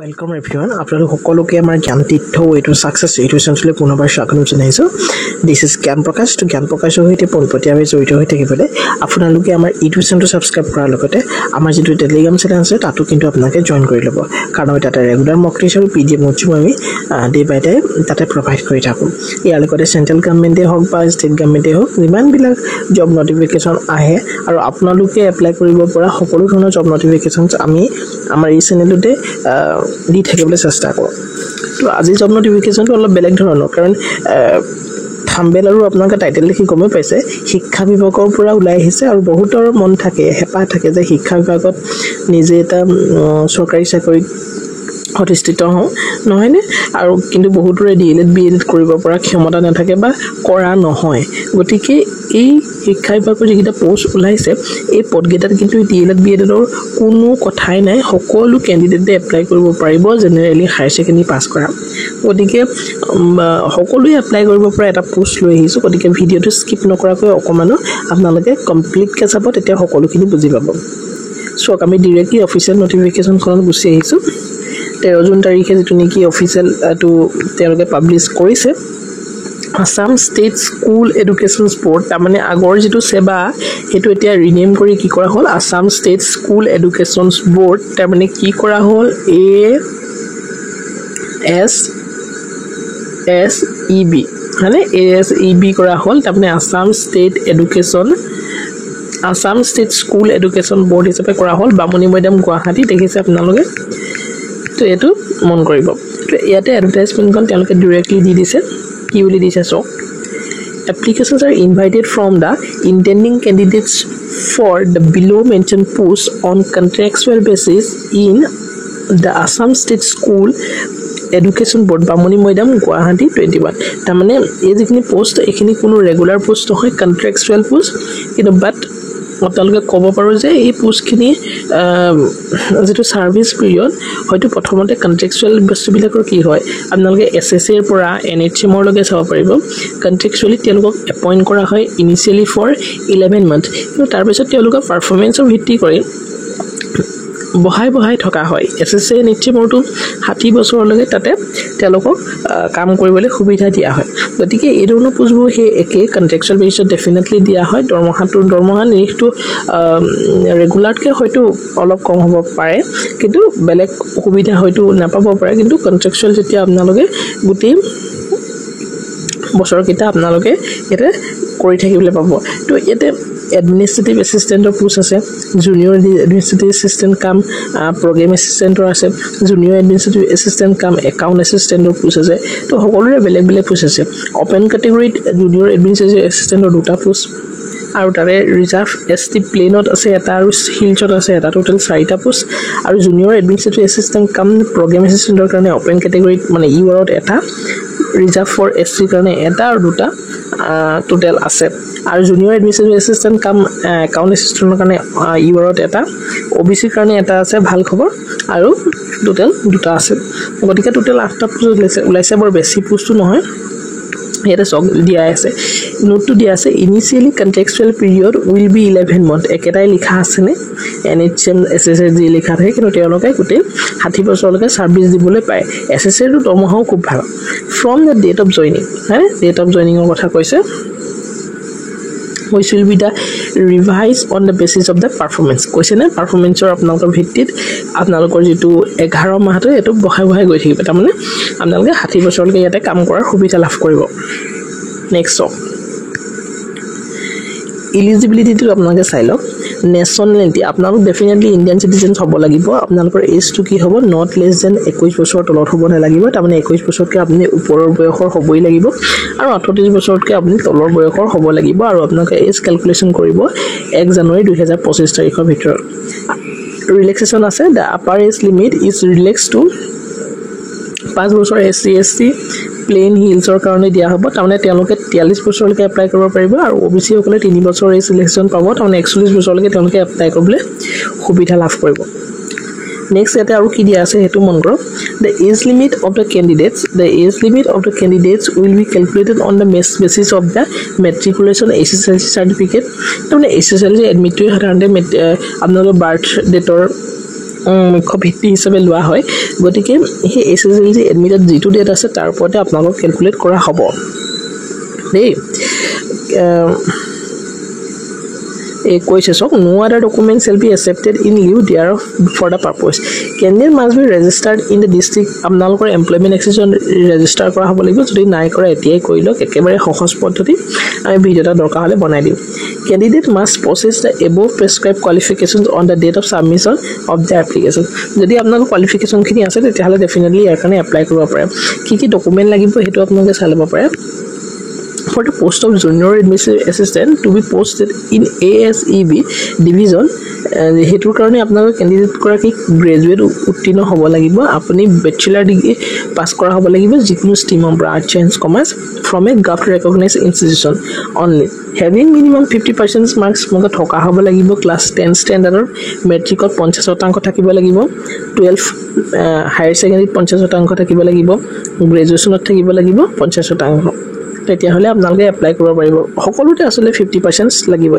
Welcome everyone. আপোনালোক সকলোকে আমাৰ জ্ঞান তীৰ্থ এইটো সাকসেস এইটো চেনেললৈ পুনৰবাৰ স্বাগতম জনাইছো। দিস ইজ জ্ঞান প্ৰকাশ তো জ্ঞান প্ৰকাশৰ সৈতে পোনপটীয়াভাৱে জড়িত হৈ থাকিবলৈ আপোনালোকে আমাৰ ইউটিউব চেনেলটো সাবস্ক্ৰাইব কৰাৰ লগতে আমাৰ যিটো টেলিগ্ৰাম চেনেল আছে তাতো কিন্তু আপোনালোকে জয়েন কৰি ল'ব কাৰণ আমি তাতে ৰেগুলাৰ মক টেষ্ট আৰু পিডিএফ নোটছ আমি ডে বাই ডে তাতে প্ৰভাইড কৰি থাকো। ইয়াৰ লগতে চেন্ট্ৰেল গভৰ্ণমেণ্টে হওক বা ষ্টেট গভৰ্ণমেণ্টে হওক যিমানবিলাক জব নটিফিকেশ্যন আহে আৰু আপোনালোকে এপ্লাই কৰিব পৰা সকলো ধৰণৰ জব নটিফিকেশ্যনছ আমি আমাৰ এই চেনেলতে দি থাকিবলৈ চেষ্টা কৰোঁ। তো আজি জব নটিফিকেশ্যনটো অলপ বেলেগ ধৰণৰ কাৰণ থাম্বনেল আৰু আপোনালোকে টাইটেল দেখি গমে পাইছে শিক্ষা বিভাগৰ পৰা ওলাই আহিছে আৰু বহুতৰ মন থাকে হেঁপাহ থাকে যে শিক্ষা বিভাগত নিজে এটা চৰকাৰী চাকৰি প্ৰতিষ্ঠিত হওঁ নহয়নে আৰু কিন্তু বহুতৰে ডিএলএড বিএলএড কৰিব পৰা ক্ষমতা নাথাকে বা কৰা নহয়। গতিকে এই শিক্ষা বিভাগৰ যিকেইটা পোষ্ট ওলাইছে এই পদকেইটাত কিন্তু ডিএলএড বিএলএডৰ কোনো কথাই নাই, সকলো কেণ্ডিডেটে এপ্লাই কৰিব পাৰিব জেনেৰেলি হায়াৰ ছেকেণ্ডেৰী পাছ কৰা। গতিকে সকলোৱে এপ্লাই কৰিব পৰা এটা পোষ্ট লৈ আহিছোঁ। গতিকে ভিডিঅ'টো স্কিপ নকৰাকৈ অকণমানো আপোনালোকে কমপ্লিটকৈ চাব, তেতিয়া সকলোখিনি বুজি পাব। চাওক আমি ডিৰেক্টলি অফিচিয়েল নটিফিকেশ্যনখনত গুচি আহিছোঁ। 13 জুন তাৰিখে যিটো নেকি অফিচিয়েল এইটো তেওঁলোকে পাব্লিছ কৰিছে Assam state school education board, তাৰমানে আগৰ যিটো সেৱা সেইটো এতিয়া ৰিনেম কৰি কি কৰা হ'ল Assam state school education board, তাৰমানে কি কৰা হ'ল ASEB মানে ASEB কৰা হ'ল, তাৰমানে Assam state school education board হিচাপে কৰা হ'ল। বামুণী মৈদাম গুৱাহাটী দেখিছে আপোনালোকে। তো এইটো মন কৰিব। তো ইয়াতে এডভাৰটাইজমেণ্টখন তেওঁলোকে ডিৰেক্টলি দি দিছে। কি বুলি দিছে চাওক, applications are invited from the intending candidates for the below mentioned posts on contractual basis in the Assam State School Education Board বামুণী মৈদাম গুৱাহাটী 21। তাৰমানে এই যিখিনি পোষ্ট এইখিনি কোনো ৰেগুলাৰ পোষ্ট নহয়, কন্ট্ৰেকচুৱেল পোষ্ট, কিন্তু বাট আপোনালোকে ক'ব পাৰোঁ যে এই পোষ্টখিনি যিটো ছাৰ্ভিচ পিৰিয়ড হয়তো প্ৰথমতে কন্ট্ৰেকচুৱেল বস্তুবিলাকৰ কি হয় আপোনালোকে SSCৰ পৰা NHMৰলৈকে চাব পাৰিব। কন্ট্ৰেকচুৱেলি তেওঁলোকক এপইণ্ট কৰা হয় ইনিচিয়েলি ফৰ 11 মান্থ, কিন্তু তাৰপিছত তেওঁলোকৰ পাৰফৰ্মেঞ্চৰ ভিত্তি কৰি বহাই থকা হয়। SSC NHMৰটো 60 বছৰলৈকে তাতে তেওঁলোকক কাম কৰিবলৈ সুবিধা দিয়া হয়। গতিকে এই ধৰণৰ পোষ্টবোৰ সেই একে কন্ট্ৰেকচুৱেল বেচিছত ডেফিনেটলি দিয়া হয়। দৰমহা নিৰিখটো ৰেগুলাৰতকৈ হয়তো অলপ কম হ'ব পাৰে, কিন্তু বেলেগ সুবিধা হয়তো নাপাব পাৰে, কিন্তু কন্ট্ৰেকচুৱেল যেতিয়া আপোনালোকে গোটেই বছৰকেইটা আপোনালোকে ইয়াতে কৰি থাকিবলৈ পাব। তো ইয়াতে এডমিনিষ্ট্ৰেটিভ এছিষ্টেণ্টৰ পোষ্ট আছে, জুনিয়ৰ এডমিনিষ্ট্ৰেটিভ এছিষ্টেণ্ট কাম প্ৰগ্ৰেম এছিষ্টেণ্টৰ আছে, জুনিয়ৰ এডমিনিষ্ট্ৰেটিভ এছিষ্টেণ্ট কাম একাউণ্ট এছিষ্টেণ্টৰ পোষ্ট আছে। তো সকলোৰে বেলেগ বেলেগ পোষ্ট আছে। অপেন কেটেগৰীত জুনিয়ৰ এডমিনিষ্ট্ৰেটিভ এছিষ্টেণ্টৰ 2টা পোষ্ট আৰু তাৰে ৰিজাৰ্ভ ST প্লেনত আছে এটা আৰু হিলছত আছে এটা, টোটেল 4টা পোষ্ট। আৰু জুনিয়ৰ এডমিনিষ্ট্ৰেটিভ এছিষ্টেণ্ট কাম প্ৰগ্ৰেম এছিষ্টেণ্টৰ কাৰণে অপেন কেটেগৰীত মানে URত এটা, ৰিজাৰ্ভ ফৰ SC কাৰণে এটা আৰু 2টা টোটেল আছে। আৰু জুনিয়ৰ এডমিনিষ্ট্ৰেটিভ এছিষ্টেণ্ট কাম একাউণ্ট এছিষ্টেণ্টৰ কাৰণে URত এটা, OBCৰ কাৰণে এটা আছে, ভাল খবৰ, আৰু টোটেল 2টা আছে। গতিকে টোটেল 8টা পোষ্ট ওলাইছে, বৰ বেছি পোষ্টটো নহয়। ইয়াতে চক দিয়া আছে, নোটটো দিয়া আছে initially contractual period will be 11 month. একেটাই লিখা আছেনে NHM SSC যি লিখা থাকে, কিন্তু তেওঁলোকে গোটেই 60 বছৰলৈকে ছাৰ্ভিচ দিবলৈ পায়। SSCৰটো দৰমহাও খুব ভাল। From the date of joining, date of জইনিঙৰ কথা কৈছে, which will be the revised on the basis of the performance। কৈছে নে পাৰফৰ্মেঞ্চৰ আপোনালোকৰ ভিত্তিত আপোনালোকৰ যিটো 11 মাহটো এইটো বহাই গৈ থাকিব, তাৰমানে আপোনালোকে 60 বছৰলৈকে ইয়াতে কাম কৰাৰ সুবিধা লাভ কৰিব। নেক্সট ইলিজিবিলিটিটো আপোনালোকে চাই লওক। নেশ্যনেলিটি আপোনালোক ডেফিনেটলি ইণ্ডিয়ান চিটিজেন হ'ব লাগিব। আপোনালোকৰ এজটো কি হ'ব, নট লেছ দেন 21 বছৰৰ তলত হ'ব নালাগিব, তাৰমানে 21 বছৰতকৈ আপুনি ওপৰৰ বয়সৰ হ'বই লাগিব আৰু 38 বছৰতকৈ আপুনি তলৰ বয়সৰ হ'ব লাগিব। আৰু আপোনালোকে এজ কেলকুলেশ্যন কৰিব 1 জানুৱাৰী 2025 তাৰিখৰ ভিতৰত। ৰিলেক্সেশ্যন আছে, the upper age limit is relax to 5 বছৰ SC ST প্লেইন হিলছৰ কাৰণে দিয়া হ'ব, তাৰমানে তেওঁলোকে 43 বছৰলৈকে এপ্লাই কৰিব পাৰিব। আৰু OBC সকলে 3 বছৰ এজ ৰিলেক্সেশ্যন পাব, তাৰমানে 41 বছৰলৈকে তেওঁলোকে এপ্লাই কৰিবলৈ সুবিধা লাভ কৰিব। নেক্সট ইয়াতে আৰু কি দিয়া আছে সেইটো মন কৰক। The age limit of the candidates will be calculated on the basis of the matriculation SSLC certificate. তাৰমানে SSLC এডমিটটোৱে সাধাৰণতে আপোনালোকৰ বাৰ্থ ডেটৰ মুখ্য ভিত্তি হিচাপে লোৱা হয় গতিকে সেই এছএছএলজি এডমিটত যিটো ডেট আছে তাৰ ওপৰতে আপোনালোক ক্যালকুলেট কৰা হ'ব দেই কৈছে no other documents shall be accepted in lieu thereof for the purpose. Candidate must be registered in the district আপোনালোকৰ employment extension register কৰা হ'ব লাগিব যদি নাই কৰা এতিয়াই কৰি লওক একেবাৰে সহজ পদ্ধতি আমি ভিডিওটা দৰকাৰ হ'লে বনাই দিম Candidate must possess the above prescribed qualifications on the date of submission of the application যদি আপোনালোকৰ qualification খিনি আছে তেতিয়াহ'লে definitely ইয়াৰ কাৰণে এপ্লাই কৰিব পাৰে কি ডকুমেন্ট লাগিব হেতু আপোনালোকে চাই ল'ব পাৰে For the post of junior administrative assistant to be posted in ASEB division হেতুৰ কাৰণে আপোনালোক ক্যান্ডিডেট গৰাকী গ্ৰেজুৱেট উত্তীৰ্ণ হ'ব লাগিব আপুনি ব্যাচেলাৰ ডিগ্ৰী পাস কৰা হ'ব লাগিব যিকোনো stream of arts and commerce from a government recognized institution only having minimum 50% marks মতে থকা হ'ব লাগিব ক্লাছ 10 ষ্টেণ্ডাৰ্ডৰ মেট্ৰিকত 50% থাকিব লাগিব 12 হায়াৰ সেকেন্ডাৰীত 50% থাকিব লাগিব গ্ৰেজুৱেচনত থাকিব লাগিব 50% তেতিয়া হলে আপোনালোকে এপ্লাই কৰিব পাৰিব সকলোতে আসলে 50% লাগিব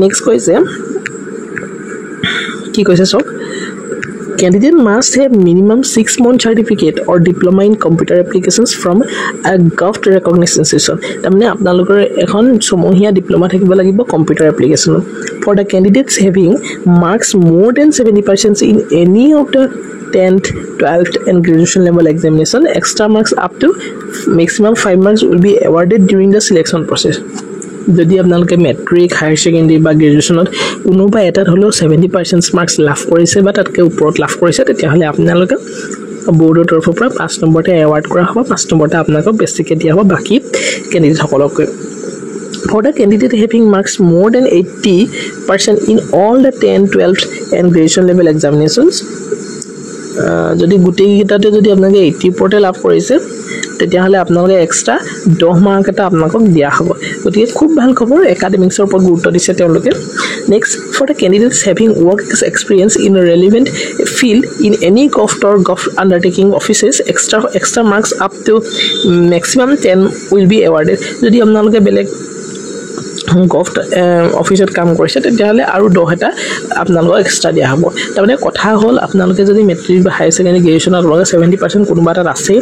নেক্সট কৈছে কি কৈছে সব Candidate must have minimum 6-month certificate or diploma in computer applications from a government recognized institution. তাৰমানে আপোনালোকৰ এখন সমহীয়া ডিপ্লোমা থাকিব লাগিব computer application for the candidates having marks more than 70% in any of the 10th 12th and graduation level examination extra marks up to maximum 5 marks will be awarded during the selection process যদি আপোনালোকে matric higher secondary বা গ্ৰেজুৱেচনত কোনোবা এটাত হলো 70% marks লাভ কৰিছে বা তাতকৈ ওপৰত লাভ কৰিছে তেতিয়া হলে আপোনালোকে বোৰ্ডৰ তৰফৰ পৰা 5 নম্বৰতে এৱাৰ্ড কৰা হ'ব 5 নম্বৰতে আপোনালোকক বেছিকে দিয়া হ'ব বাকি ক্যান্ডিডেট সকলক For the candidate having marks more than 80% in all the 10th 12th and graduation level examinations যদি গুটেই গিটাতে যদি আপোনালোকে 80% লাভ কৰিছে তেতিয়া হলে আপোনালোকে এক্সট্ৰা 10 মাৰ্ক এটা আপোনালোকক দিয়া হ'ব গতিকে খুব ভাল খবৰ একাডেমিক্সৰ ওপৰত গুৰুত্ব দিছে তেওঁলোকে next for the candidates having work experience in a relevant field in any government or government undertaking offices extra marks up to maximum 10 will be awarded যদি আপোনালোকে বেলেগ গভট অফিসত কাম কৰিছে তেতিয়াহলে আৰু 10 এটা আপোনালোকক এক্সট্ৰা দিয়া হ'ব তাৰমানে কথা হ'ল আপোনালোকে যদি মেট্ৰিক বা হাই সেকেন্ডাৰী গ্ৰেজুৱেচনত লগে 70% কোনোবা এটা আছে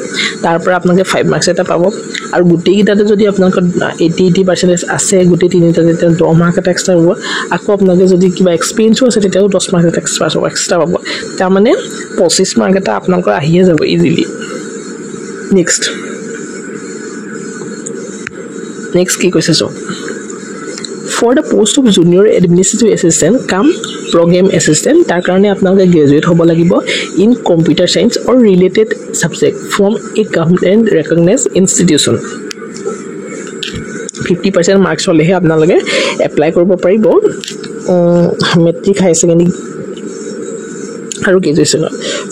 তাৰ পৰা আপোনালোকে 5 মাৰ্কস এটা পাব আৰু গুটেই গিটাতে যদি আপোনালোকৰ 80% আছে গুটেই তিনিটাতে 10 মাৰ্ক এটা এক্সট্ৰা হ'ব আকৌ আপোনালোকে যদি কিবা এক্সপেৰিয়েন্স আছে তেতিয়াও 10 মাৰ্ক এটা এক্সট্ৰা পাব তাৰমানে 25 মাৰ্ক এটা আপোনালোকৰ আহিয়ে যাব ইজিলি নেক্সট কি কৈছে so For the post of junior administrative assistant come program assistant তাৰ কাৰণে আপোনালোকে গ্ৰেজুৱেট হ'ব লাগিব in computer science or related subject from a government recognized institution 50% marks হলেহে আপোনালোকে এপ্লাই কৰিব পাৰিব মেট্ৰিক হাই সেকেন্ডাৰী আৰু graduation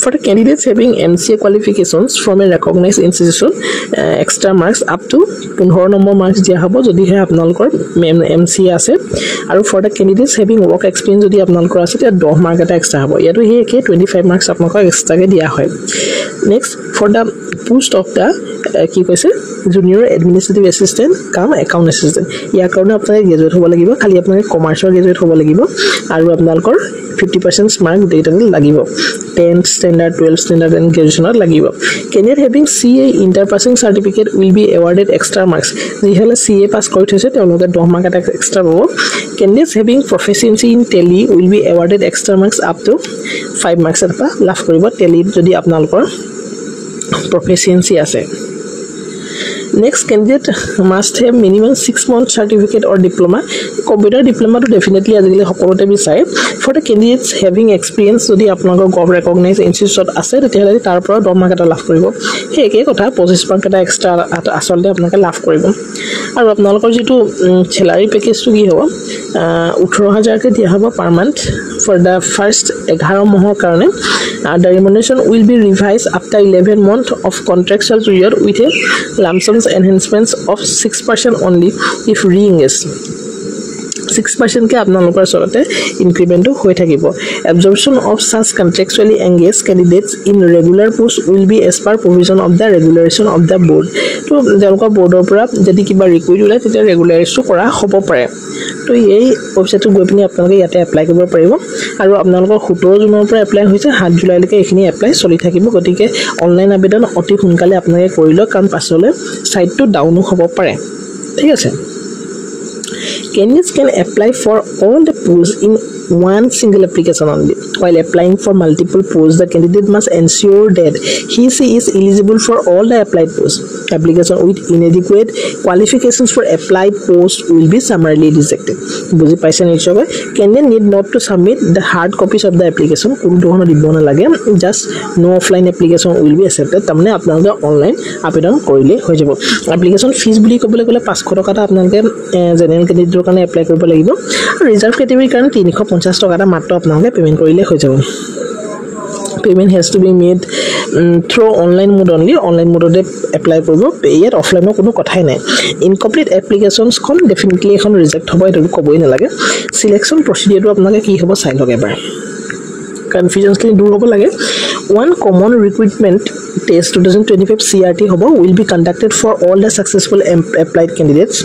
for the candidates having MCA qualifications from a recognized institution extra marks up to 15 number marks দিয়া হ'ব যদি হে আপোনালোকৰ MCA আছে আৰু for the candidates having work experience যদি আপোনালোকৰ আছে তেতিয়া 10 মাৰ্ক এটা এক্সট্ৰা হ'ব ইয়াটো হে 25 মাৰ্কস আপোনালোকক এক্সট্ৰাকে দিয়া হয় next for the post of the কি কৈছে junior administrative assistant কাম account assistant ইয়াৰ কাৰণে আপোনালোকে গ্ৰেজুৱেট হ'ব লাগিব খালি আপোনালোকে কমাৰ্চৰ গ্ৰেজুৱেট হ'ব লাগিব আৰু আপোনালোকৰ 50% mark data লাগিব 10th standard 12th standard and graduation লাগিব candidate having CA interpassing certificate will be awarded extra marks যিহলে CA pass কৰি থৈছে তেওঁলোকে 10 মাৰ্ক এটা এক্সট্ৰা পাব candidates having proficiency in tally will be awarded extra marks up to 5 marks এটা লাভ কৰিব tally যদি আপোনালোকৰ proficiency আছে Next candidate must have minimum 6-month certificate or diploma. Computer diploma to definitely আজিকালি সকলোতে বিচাৰে for the candidates having experience যদি আপোনালোকৰ government recognized institute আছে তেতিয়াহলে তাৰ পৰা 10 মাৰ্ক এটা লাভ কৰিব সেই একে কথা 25 মাৰ্ক এটা এক্সট্ৰা আসলে আপোনালোকে লাভ কৰিব আৰু আপোনালোকৰ যেটো salary package টো কি হ'ব 18000 কে দিয়া হ'ব per month for the first 11 মাহৰ কাৰণে the remuneration will be revised after 11 months of contractual period with a lump sum enhancements of 6% only if re-engaged 6% কে আপোনালোকৰ আচলতে ইনক্ৰিমেন্টটো হৈ থাকিব absorption of such contractually engaged candidates in regular post will be as per provision of the regulation of the board তো তেওঁলোকৰ বোৰ্ডৰ পৰা যদি কিবা ৰিকুইড ওলাই তেতিয়া ৰেগুলাৰাইজটো কৰা হ'ব পাৰে তো এই ওয়েবসাইটত গৈ পিনি আপোনালোকে ইয়াতে এপ্লাই কৰিব পাৰিব আৰু আপোনালোকৰ 17 জুনৰ পৰা এপ্লাই হৈছে 7 জুলাইলৈকে এইখিনি এপ্লাই চলি থাকিব গতিকে অনলাইন আবেদন অতি সোনকালে আপোনালোকে কৰি লওক কাৰণ পাছলৈ সাইটটো ডাউন হ'ব পাৰে ঠিক আছে Candidates can apply for all the posts in one single application only. While applying for multiple posts, the candidate must ensure that she is eligible for all the applied posts. Application with inadequate qualifications for applied posts will be summarily rejected. Buji paisa nichhoy candidate need not to submit the hard copies of the application. Kuntu hono dibbo na lage just no offline application will be accepted. Tamne apnaloke online আবেদন কৰিলে হৈ যাব application fees বুলি কবলৈ গলে 500 টকা আপোনালোকে general ক্যান্ডিডেটৰ কাৰণে এপ্লাই কৰিব লাগিব আৰু ৰিজাৰ্ভ ক্যাটেগৰীৰ কাৰণে 350 টকা মাত্ৰ আপোনালোকে পেমেন্ট কৰিলে হৈ যাব payment has to be made through online mode only online mode de apply korbo yet offline kono kothai nai incomplete applications kon definitely এখন রিজেক্ট হ'ব এটো কবই না লাগে সিলেকশন প্ৰসিডিউৰ আপোনালোকে কি হ'ব চাই লগে এবাৰ confusions খিনি দূৰ হ'ব লাগে one common recruitment test 2025 CRT hobo will be conducted for all the successful applied candidates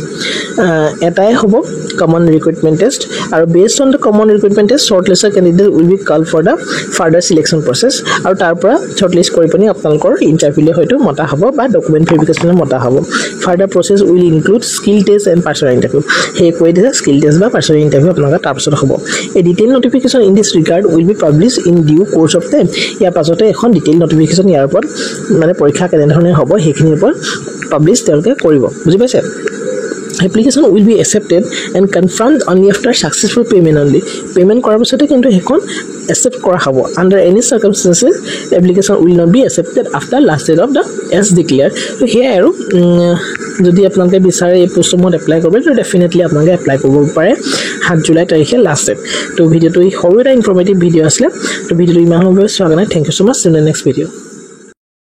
etai hobo common recruitment test and based on the common recruitment test shortlisted candidate will be called for the further selection process and tarpora shortlist kori pani apnalokor interview le hoyto mata hobo ba document verification mata hobo further process will include skill test and personal interview he koi dise skill test ba personal interview apnaloka tarpasot hobo a detailed notification in this regard will be published in due course of time ya pasote ekhon detailed notification yar por মানে পৰীক্ষা কেনে ধৰণে হ'ব হেখিনিৰ ওপৰত publish তেওঁলোকে কৰিব বুজি পাইছে application will be accepted and confirmed only after successful payment only payment কৰাৰ পিছতে কিন্তু হেখন accept কৰা হ'ব under any circumstances application will not be accepted after last date of the as declared so here আৰু যদি আপোনালোকে বিচাৰে এই পোষ্টমত এপ্লাই কৰিব তো ডেফিনেটলি আপোনালোকে এপ্লাই কৰিব পাৰে 7 জুলাই তাৰিখে লাষ্ট ডেট তো ভিডিওটো সৰু এটা ইনফৰমেটিভ ভিডিও আছিল তো ভিডিওটো ইমান হ'ব স্বাগতম thank you so much in the next video